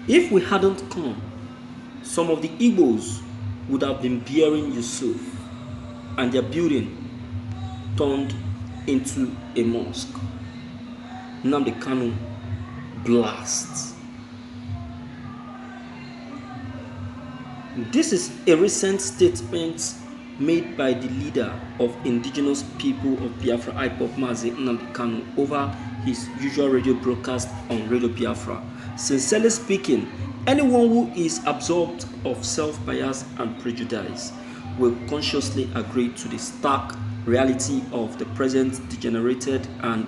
If we hadn't come, some of the Igbos would have been bearing Yusuf and their building turned into a mosque. Nnamdi Kanu blasts. This is a recent statement made by the leader of indigenous people of Biafra, IPOB Mazi Nnamdi Kanu, over his usual radio broadcast on Radio Biafra. Sincerely speaking, anyone who is absorbed of self-bias and prejudice will consciously agree to the stark reality of the present degenerated and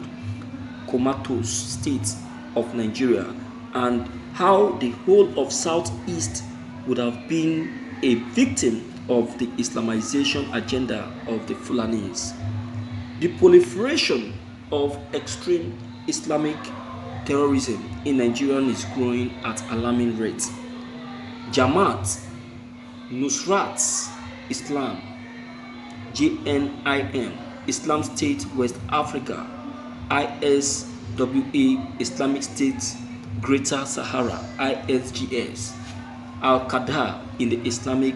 comatose state of Nigeria, and how the whole of Southeast would have been a victim of the Islamization agenda of the Fulanis. The proliferation of extreme Islamic terrorism in Nigeria is growing at alarming rates. Jamaat, Nusrat Islam, JNIM, Islam State West Africa, ISWA, Islamic State Greater Sahara, ISGS, Al-Qaeda in the Islamic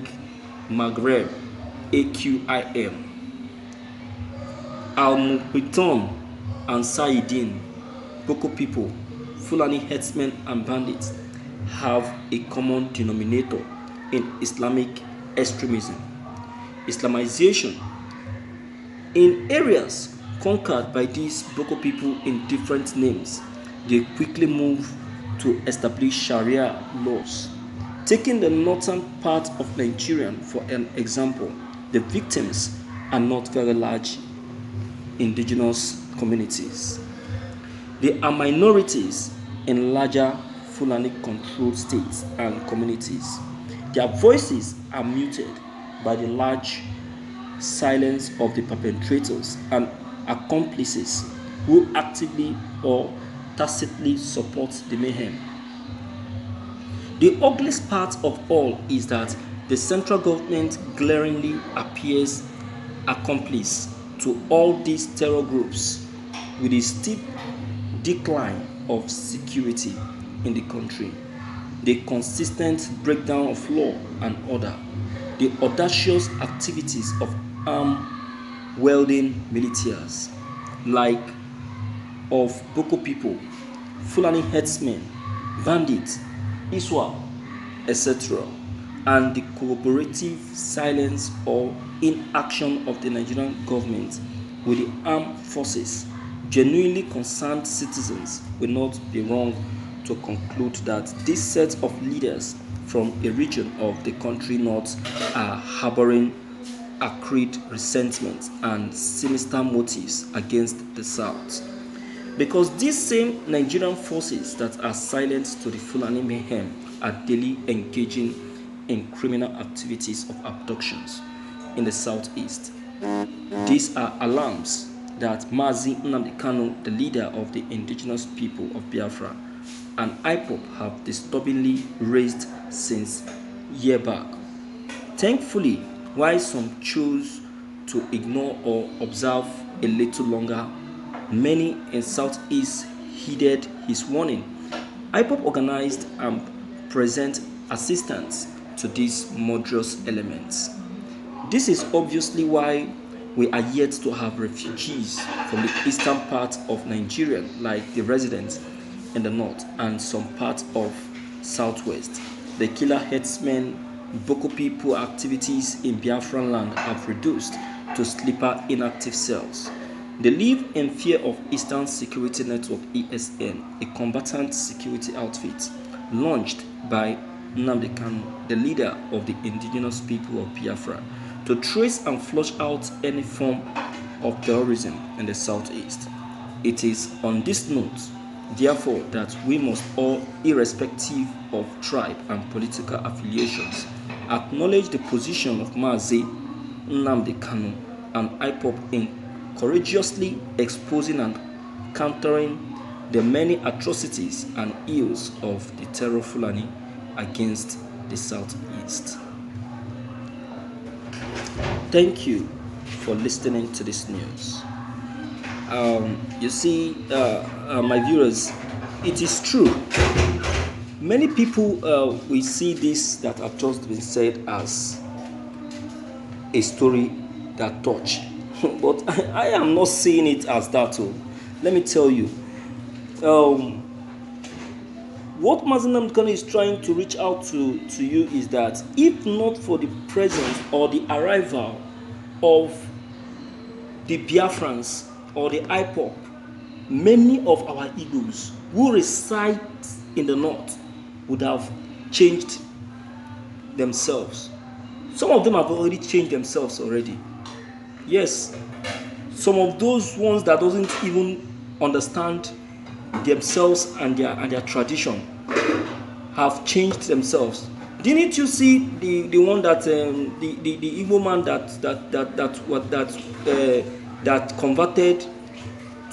Maghreb, AQIM, Al-Muqwiton and Saidin, Boko people, Fulani herdsmen and bandits have a common denominator in Islamic extremism, Islamization. In areas conquered by these Boko people in different names, they quickly move to establish Sharia laws. Taking the northern part of Nigeria for an example, the victims are not very large indigenous communities. They are minorities in larger Fulani-controlled states and communities. Their voices are muted by the large silence of the perpetrators and accomplices who actively or tacitly support the mayhem. The ugliest part of all is that the central government glaringly appears accomplice to all these terror groups, with a steep decline of security in the country, the consistent breakdown of law and order, the audacious activities of arm-wielding militias like of Boko people, Fulani herdsmen, bandits, ISWAP, etc., and the cooperative silence or inaction of the Nigerian government with the armed forces. Genuinely concerned citizens will not be wrong to conclude that this set of leaders from a region of the country north are harboring acrid resentment and sinister motives against the south. Because these same Nigerian forces that are silent to the Fulani mayhem are daily engaging in criminal activities of abductions in the southeast. These are alarms that Mazi Nnamdi Kanu, the leader of the indigenous people of Biafra, and IPOB have disturbingly raised since year back. Thankfully, while some choose to ignore or observe a little longer, many in Southeast heeded his warning. IPOB organized and present assistance to these murderous elements. This is obviously why we are yet to have refugees from the eastern part of Nigeria, like the residents in the north and some parts of southwest. The killer herdsmen, Boko people activities in Biafran land have reduced to sleeper inactive cells. They live in fear of Eastern Security Network (ESN), a combatant security outfit launched by Nnamdi Kanu, the leader of the indigenous people of Biafra, to trace and flush out any form of terrorism in the southeast. It is on this note, therefore, that we must all, irrespective of tribe and political affiliations, acknowledge the position of Mazi Nnamdi Kanu and IPOB in courageously exposing and countering the many atrocities and ills of the terror Fulani against the southeast. Thank you for listening to this news. You see, my viewers, it is true Many people will see this that have just been said as a story that touch, but I am not seeing it as that. Oh, let me tell you, um, what Mazi Kanu is trying to reach out to you is that if not for the presence or the arrival of the Biafrans or the IPOP, many of our Igbos who reside in the north would have changed themselves. Some of them have already changed themselves already. Yes, some of those ones that doesn't even understand themselves and their tradition have changed themselves. Didn't you see the one that the Igbo man that converted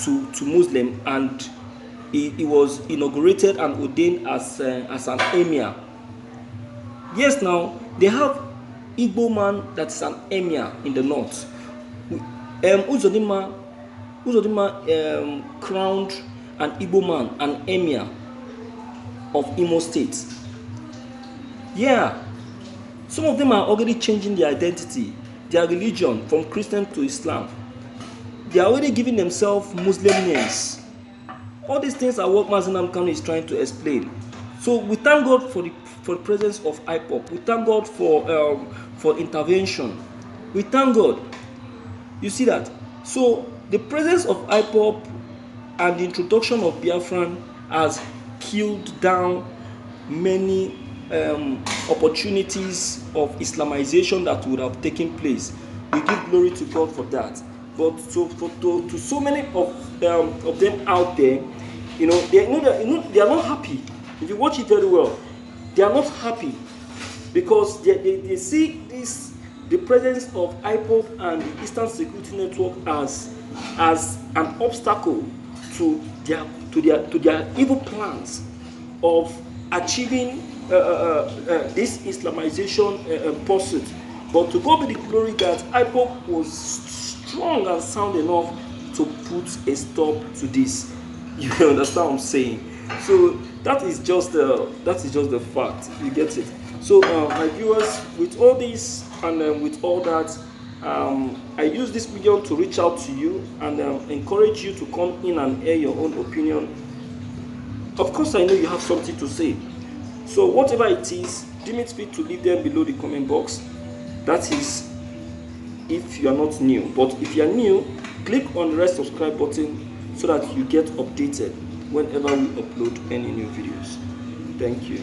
to Muslim, and he was inaugurated and ordained as an emir? Yes, now they have Igbo man that is an emir in the north. Uzodinma crowned an Igbo man an emir of Imo State. Yeah, some of them are already changing their identity, their religion from Christian to Islam. They are already giving themselves Muslim names. All these things are what Mazi Kanu is trying to explain. So we thank God for the presence of IPOP. We thank God for intervention. We thank God. You see that? So the presence of IPOP and the introduction of Biafran has killed down many opportunities of Islamization that would have taken place. We give glory to God for that. But to so many of them out there, they are not happy. If you watch it very well, they are not happy because they see the presence of IPOP and the Eastern Security Network as an obstacle to their evil plans of achieving this Islamization pursuit. But to God be the glory that IPOP was strong and sound enough to put a stop to this. You understand what I'm saying? So that is just the fact. You get it? So my viewers, with all this and with all that, I use this video to reach out to you and encourage you to come in and air your own opinion. Of course, I know you have something to say. So whatever it is, deem it fit to leave them below the comment box. That is if you are not new. But if you are new, click on the red subscribe button so that you get updated whenever we upload any new videos. Thank you.